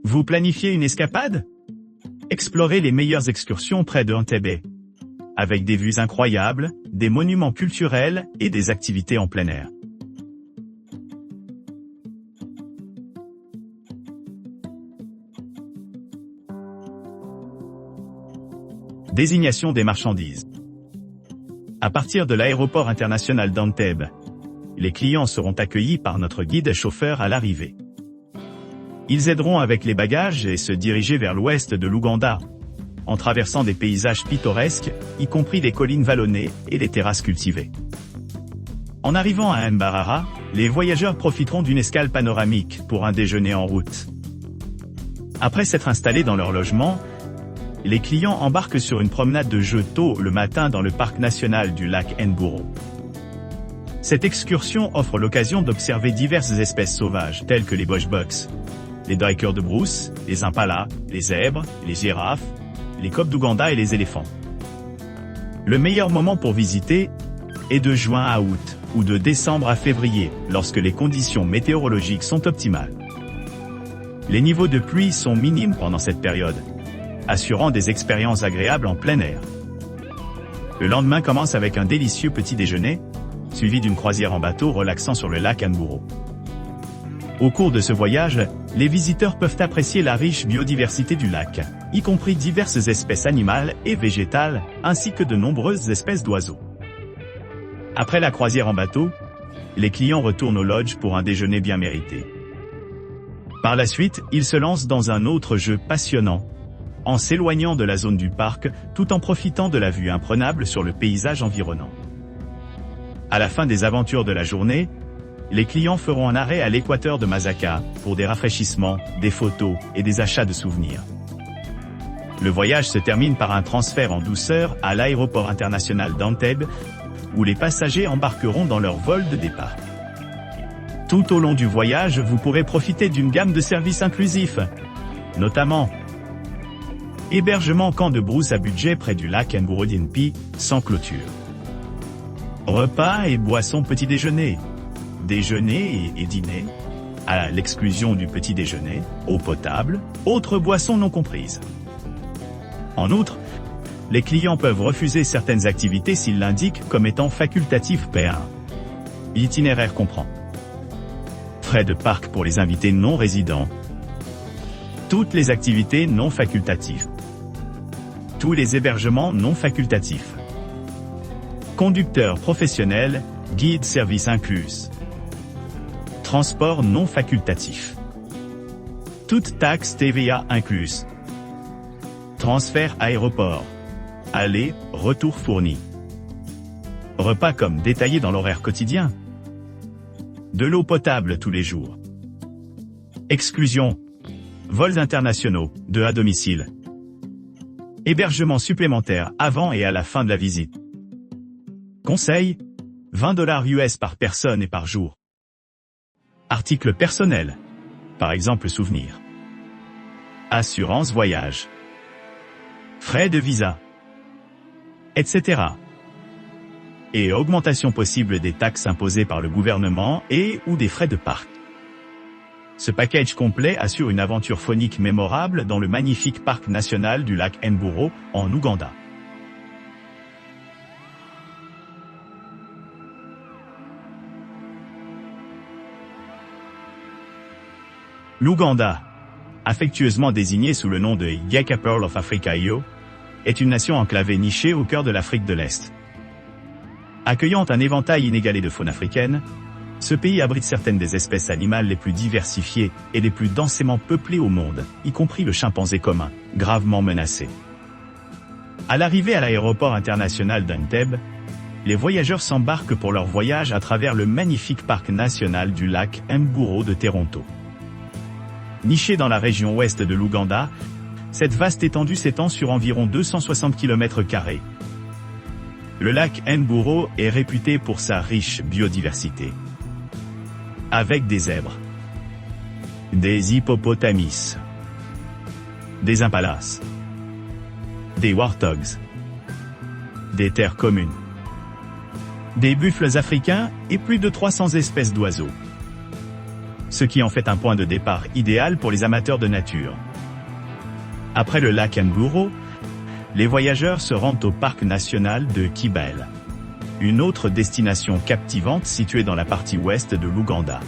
Vous planifiez une escapade? Explorez les meilleures excursions près de Entebbe. Avec des vues incroyables, des monuments culturels et des activités en plein air. Désignation des marchandises. À partir de l'aéroport international d'Entebbe, les clients seront accueillis par notre guide chauffeur à l'arrivée. Ils aideront avec les bagages et se diriger vers l'ouest de l'Ouganda, en traversant des paysages pittoresques, y compris des collines vallonnées et des terrasses cultivées. En arrivant à Mbarara, les voyageurs profiteront d'une escale panoramique pour un déjeuner en route. Après s'être installés dans leur logement, les clients embarquent sur une promenade de jeux tôt le matin dans le parc national du lac Mburo. Cette excursion offre l'occasion d'observer diverses espèces sauvages telles que les bushbucks, les duikers de brousse, les impalas, les zèbres, les girafes, les coqs d'Ouganda et les éléphants. Le meilleur moment pour visiter est de juin à août ou de décembre à février lorsque les conditions météorologiques sont optimales. Les niveaux de pluie sont minimes pendant cette période, assurant des expériences agréables en plein air. Le lendemain commence avec un délicieux petit déjeuner, suivi d'une croisière en bateau relaxant sur le lac Mburo. Au cours de ce voyage, les visiteurs peuvent apprécier la riche biodiversité du lac, y compris diverses espèces animales et végétales, ainsi que de nombreuses espèces d'oiseaux. Après la croisière en bateau, les clients retournent au lodge pour un déjeuner bien mérité. Par la suite, ils se lancent dans un autre jeu passionnant, en s'éloignant de la zone du parc, tout en profitant de la vue imprenable sur le paysage environnant. À la fin des aventures de la journée, les clients feront un arrêt à l'équateur de Masaka pour des rafraîchissements, des photos et des achats de souvenirs. Le voyage se termine par un transfert en douceur à l'aéroport international d'Entebbe, où les passagers embarqueront dans leur vol de départ. Tout au long du voyage, vous pourrez profiter d'une gamme de services inclusifs, notamment hébergement camp de brousse à budget près du lac Mburo-Dinpi, sans clôture. Repas et boissons petit déjeuner. Déjeuner et dîner, à l'exclusion du petit déjeuner, eau potable, autres boissons non comprises. En outre, les clients peuvent refuser certaines activités s'ils l'indiquent comme étant facultatif P1. L'itinéraire comprend frais de parc pour les invités non résidents, toutes les activités non facultatives, tous les hébergements non facultatifs, conducteur professionnel, guide service inclus, transport non facultatif, toute taxe TVA incluse, transfert aéroport, aller, retour fourni, repas comme détaillé dans l'horaire quotidien, de l'eau potable tous les jours, exclusion, vols internationaux, de à domicile, hébergement supplémentaire avant et à la fin de la visite. Conseil, $20 US par personne et par jour. Articles personnels, par exemple souvenirs. Assurance voyage. Frais de visa. Etc. Et augmentation possible des taxes imposées par le gouvernement et ou des frais de parc. Ce package complet assure une aventure phonique mémorable dans le magnifique parc national du lac Mburo, en Ouganda. L'Ouganda, affectueusement désigné sous le nom de Yaka Pearl of Africa Io, est une nation enclavée nichée au cœur de l'Afrique de l'Est. Accueillant un éventail inégalé de faune africaine, ce pays abrite certaines des espèces animales les plus diversifiées et les plus densément peuplées au monde, y compris le chimpanzé commun, gravement menacé. À l'arrivée à l'aéroport international d'Entebbe, les voyageurs s'embarquent pour leur voyage à travers le magnifique parc national du lac Mburo de Toronto. Niché dans la région ouest de l'Ouganda, cette vaste étendue s'étend sur environ 260 km². Le lac Mburo est réputé pour sa riche biodiversité. Avec des zèbres, des hippopotamus, des impalas, des warthogs, des terres communes, des buffles africains et plus de 300 espèces d'oiseaux. ce qui en fait un point de départ idéal pour les amateurs de nature. Après le lac Nguru, les voyageurs se rendent au parc national de Kibale, une autre destination captivante située dans la partie ouest de l'Ouganda.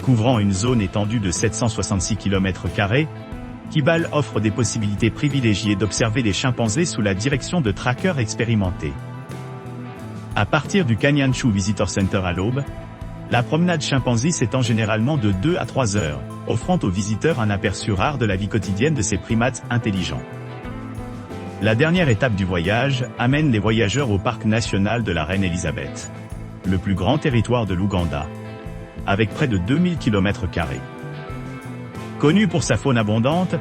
Couvrant une zone étendue de 766 km², Kibale offre des possibilités privilégiées d'observer les chimpanzés sous la direction de trackers expérimentés. À partir du Kanyanshu Visitor Center à l'aube, la promenade chimpanzé s'étend généralement de 2 à 3 heures, offrant aux visiteurs un aperçu rare de la vie quotidienne de ces primates intelligents. La dernière étape du voyage amène les voyageurs au parc national de la Reine Elisabeth, le plus grand territoire de l'Ouganda, avec près de 2000 km². Connu pour sa faune abondante,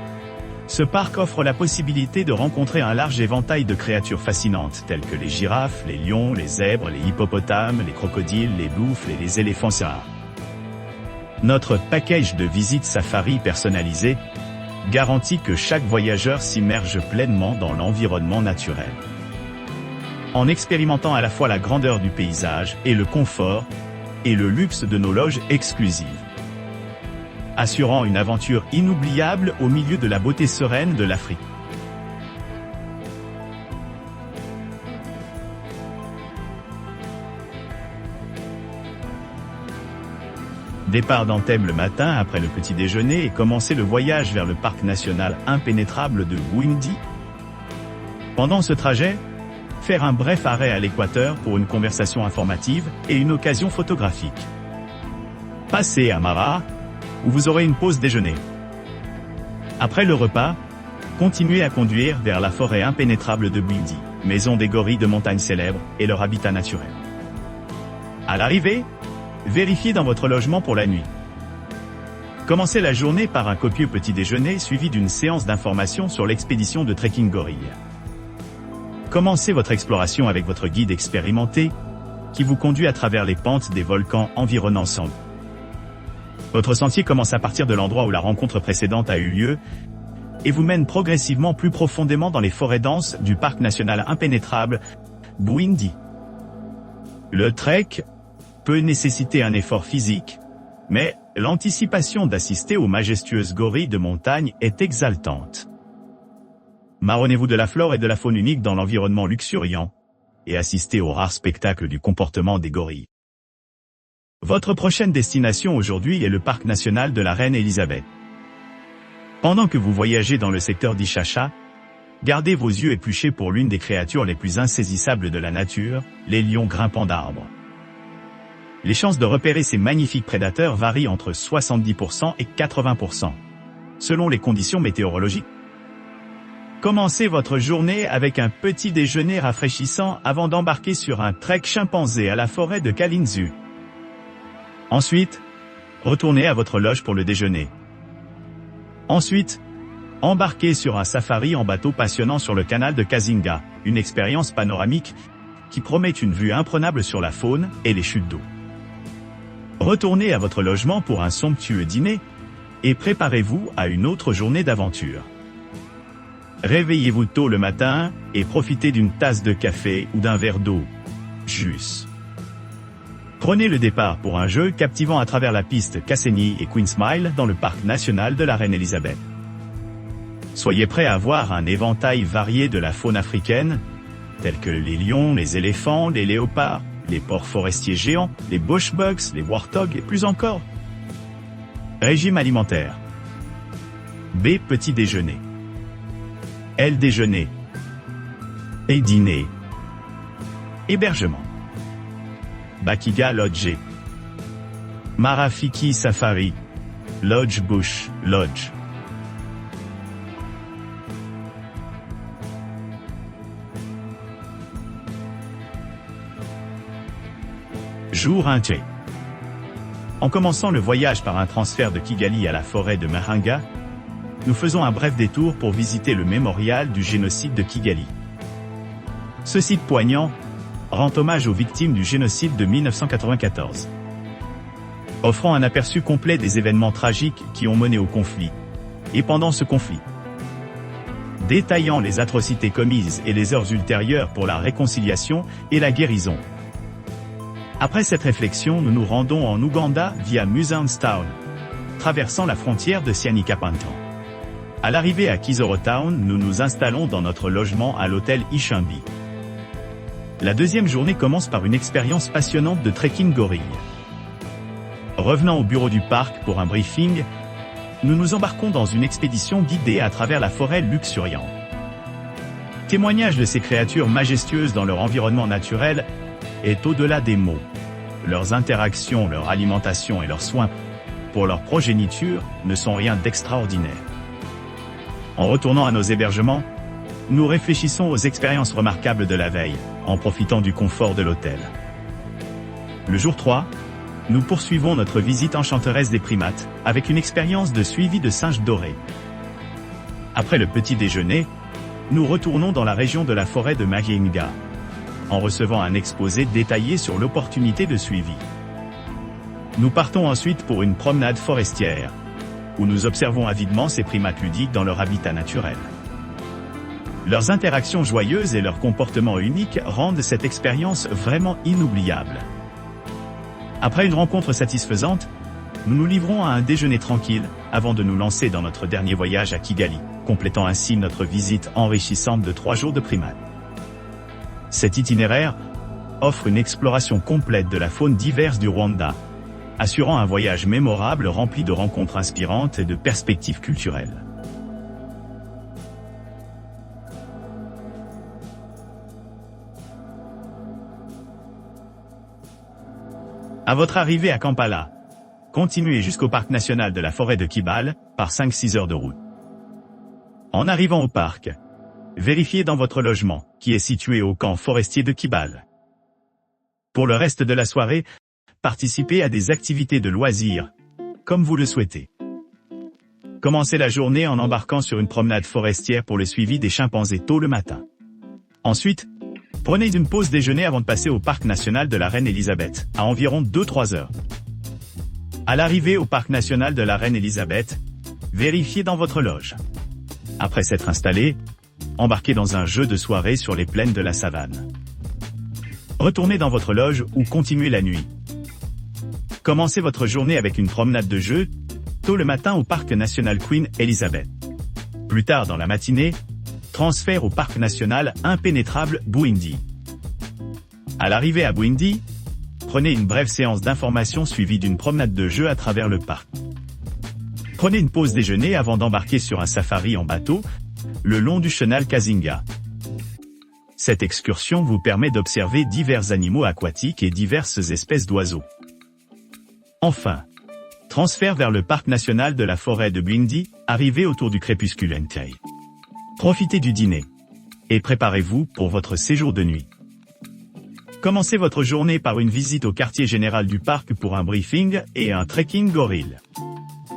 ce parc offre la possibilité de rencontrer un large éventail de créatures fascinantes telles que les girafes, les lions, les zèbres, les hippopotames, les crocodiles, les buffles et les éléphants sahara. Notre package de visite safari personnalisé garantit que chaque voyageur s'immerge pleinement dans l'environnement naturel, en expérimentant à la fois la grandeur du paysage et le confort et le luxe de nos loges exclusives, assurant une aventure inoubliable au milieu de la beauté sereine de l'Afrique. Départ d'Entebbe le matin après le petit déjeuner et commencer le voyage vers le parc national impénétrable de Bwindi. Pendant ce trajet, faire un bref arrêt à l'équateur pour une conversation informative et une occasion photographique. Passez à Mara, où vous aurez une pause déjeuner. Après le repas, continuez à conduire vers la forêt impénétrable de Bwindi, maison des gorilles de montagne célèbres et leur habitat naturel. À l'arrivée, vérifiez dans votre logement pour la nuit. Commencez la journée par un copieux petit déjeuner suivi d'une séance d'information sur l'expédition de trekking gorille. Commencez votre exploration avec votre guide expérimenté, qui vous conduit à travers les pentes des volcans environnant Sangu. Votre sentier commence à partir de l'endroit où la rencontre précédente a eu lieu, et vous mène progressivement plus profondément dans les forêts denses du parc national impénétrable, Bwindi. Le trek peut nécessiter un effort physique, mais l'anticipation d'assister aux majestueuses gorilles de montagne est exaltante. Marronnez-vous de la flore et de la faune unique dans l'environnement luxuriant, et assistez au rare spectacle du comportement des gorilles. Votre prochaine destination aujourd'hui est le parc national de la Reine Elisabeth. Pendant que vous voyagez dans le secteur d'Ishasha, gardez vos yeux épluchés pour l'une des créatures les plus insaisissables de la nature, les lions grimpants d'arbres. Les chances de repérer ces magnifiques prédateurs varient entre 70% et 80%, selon les conditions météorologiques. Commencez votre journée avec un petit déjeuner rafraîchissant avant d'embarquer sur un trek chimpanzé à la forêt de Kalinzu. Ensuite, retournez à votre loge pour le déjeuner. Ensuite, embarquez sur un safari en bateau passionnant sur le canal de Kazinga, une expérience panoramique qui promet une vue imprenable sur la faune et les chutes d'eau. Retournez à votre logement pour un somptueux dîner et préparez-vous à une autre journée d'aventure. Réveillez-vous tôt le matin et profitez d'une tasse de café ou d'un verre d'eau. Jus. Prenez le départ pour un jeu captivant à travers la piste Kasenyi et Queen Smile dans le parc national de la Reine Elisabeth. Soyez prêts à voir un éventail varié de la faune africaine, tels que les lions, les éléphants, les léopards, les porcs forestiers géants, les bushbucks, les warthogs et plus encore. Régime alimentaire. B. Petit déjeuner. L. Déjeuner. Et dîner. Hébergement. Bakiga Lodge. Marafiki Safari. Lodge Bush Lodge. Jour 1. En commençant le voyage par un transfert de Kigali à la forêt de Mahanga, nous faisons un bref détour pour visiter le mémorial du génocide de Kigali. Ce site poignant rend hommage aux victimes du génocide de 1994, offrant un aperçu complet des événements tragiques qui ont mené au conflit, et pendant ce conflit, détaillant les atrocités commises et les heures ultérieures pour la réconciliation et la guérison. Après cette réflexion, nous nous rendons en Ouganda via Musandstown, traversant la frontière de Sianikapantan. À l'arrivée à Kisoro Town, nous nous installons dans notre logement à l'hôtel Ishambi. La deuxième journée commence par une expérience passionnante de trekking gorille. Revenant au bureau du parc pour un briefing, nous nous embarquons dans une expédition guidée à travers la forêt luxuriante. Témoignage de ces créatures majestueuses dans leur environnement naturel est au-delà des mots. Leurs interactions, leur alimentation et leurs soins pour leur progéniture ne sont rien d'extraordinaire. En retournant à nos hébergements, nous réfléchissons aux expériences remarquables de la veille, en profitant du confort de l'hôtel. Le jour 3, nous poursuivons notre visite enchanteresse des primates, avec une expérience de suivi de singes dorés. Après le petit déjeuner, nous retournons dans la région de la forêt de Mahinga, en recevant un exposé détaillé sur l'opportunité de suivi. Nous partons ensuite pour une promenade forestière, où nous observons avidement ces primates ludiques dans leur habitat naturel. Leurs interactions joyeuses et leur comportement unique rendent cette expérience vraiment inoubliable. Après une rencontre satisfaisante, nous nous livrons à un déjeuner tranquille, avant de nous lancer dans notre dernier voyage à Kigali, complétant ainsi notre visite enrichissante de 3 jours de primates. Cet itinéraire offre une exploration complète de la faune diverse du Rwanda, assurant un voyage mémorable rempli de rencontres inspirantes et de perspectives culturelles. À votre arrivée à Kampala, continuez jusqu'au parc national de la forêt de Kibale, par 5-6 heures de route. En arrivant au parc, vérifiez dans votre logement, qui est situé au camp forestier de Kibale. Pour le reste de la soirée, participez à des activités de loisirs, comme vous le souhaitez. Commencez la journée en embarquant sur une promenade forestière pour le suivi des chimpanzés tôt le matin. Ensuite, prenez une pause déjeuner avant de passer au parc national de la Reine Elisabeth, à environ 2-3 heures. À l'arrivée au parc national de la Reine Elisabeth, vérifiez dans votre loge. Après s'être installé, embarquez dans un jeu de soirée sur les plaines de la savane. Retournez dans votre loge ou continuez la nuit. Commencez votre journée avec une promenade de jeu, tôt le matin au parc national Queen Elizabeth. Plus tard dans la matinée, transfert au parc national impénétrable Bwindi. À l'arrivée à Bwindi, prenez une brève séance d'information suivie d'une promenade de jeu à travers le parc. Prenez une pause déjeuner avant d'embarquer sur un safari en bateau, le long du chenal Kazinga. Cette excursion vous permet d'observer divers animaux aquatiques et diverses espèces d'oiseaux. Enfin, transfert vers le parc national de la forêt de Bwindi, arrivé autour du crépuscule Entei. Profitez du dîner et préparez-vous pour votre séjour de nuit. Commencez votre journée par une visite au quartier général du parc pour un briefing et un trekking gorille.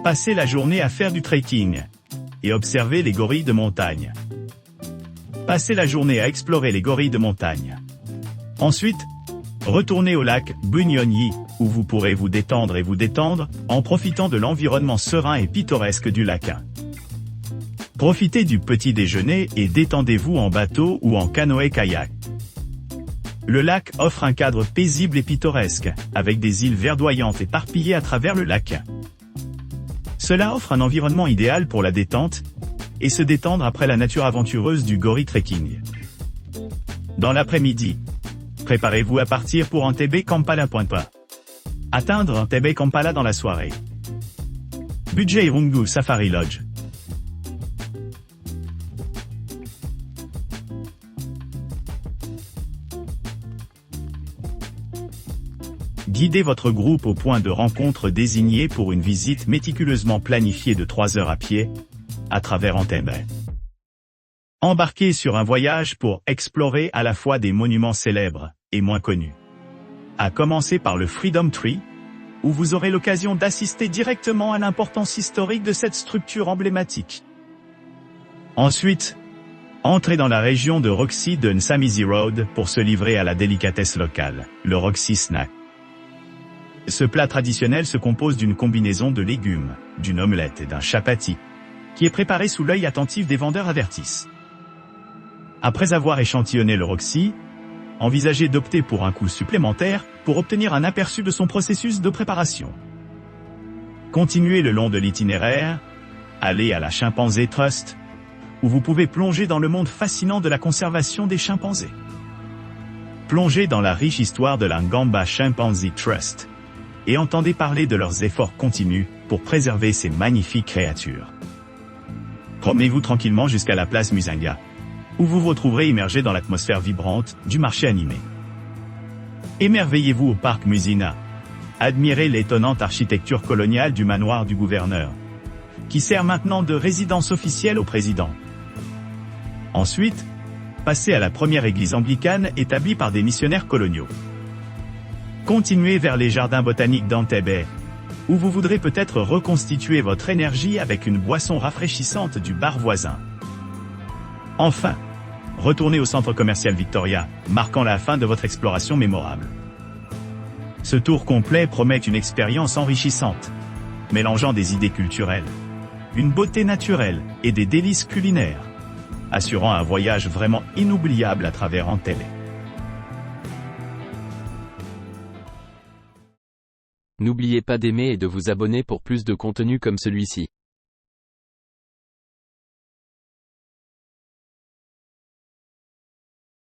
Passez la journée à faire du trekking et observez les gorilles de montagne. Passez la journée à explorer les gorilles de montagne. Ensuite, retournez au lac Bunyonyi, où vous pourrez vous détendre en profitant de l'environnement serein et pittoresque du lac. Profitez du petit déjeuner et détendez-vous en bateau ou en canoë-kayak. Le lac offre un cadre paisible et pittoresque, avec des îles verdoyantes éparpillées à travers le lac. Cela offre un environnement idéal pour la détente et se détendre après la nature aventureuse du gorille trekking. Dans l'après-midi, préparez-vous à partir pour Entebbe Kampala. Atteindre Entebbe Kampala dans la soirée. Budget Irungu Safari Lodge. Guidez votre groupe au point de rencontre désigné pour une visite méticuleusement planifiée de 3 heures à pied, à travers Entebbe. Embarquez sur un voyage pour explorer à la fois des monuments célèbres et moins connus. À commencer par le Freedom Tree, où vous aurez l'occasion d'assister directement à l'importance historique de cette structure emblématique. Ensuite, entrez dans la région de Roxy de Nsamizi Road pour se livrer à la délicatesse locale, le Roxy Snack. Ce plat traditionnel se compose d'une combinaison de légumes, d'une omelette et d'un chapati, qui est préparé sous l'œil attentif des vendeurs avertis. Après avoir échantillonné le Roxy, envisagez d'opter pour un coût supplémentaire pour obtenir un aperçu de son processus de préparation. Continuez le long de l'itinéraire, allez à la Chimpanzee Trust, où vous pouvez plonger dans le monde fascinant de la conservation des chimpanzés. Plongez dans la riche histoire de la Ngamba Chimpanzee Trust et entendez parler de leurs efforts continus pour préserver ces magnifiques créatures. Promenez-vous tranquillement jusqu'à la place Musinga, où vous vous retrouverez immergé dans l'atmosphère vibrante du marché animé. Émerveillez-vous au parc Musina. Admirez l'étonnante architecture coloniale du manoir du gouverneur, qui sert maintenant de résidence officielle au président. Ensuite, passez à la première église anglicane établie par des missionnaires coloniaux. Continuez vers les jardins botaniques d'Entebbe, où vous voudrez peut-être reconstituer votre énergie avec une boisson rafraîchissante du bar voisin. Enfin, retournez au centre commercial Victoria, marquant la fin de votre exploration mémorable. Ce tour complet promet une expérience enrichissante, mélangeant des idées culturelles, une beauté naturelle et des délices culinaires, assurant un voyage vraiment inoubliable à travers Entebbe. N'oubliez pas d'aimer et de vous abonner pour plus de contenu comme celui-ci.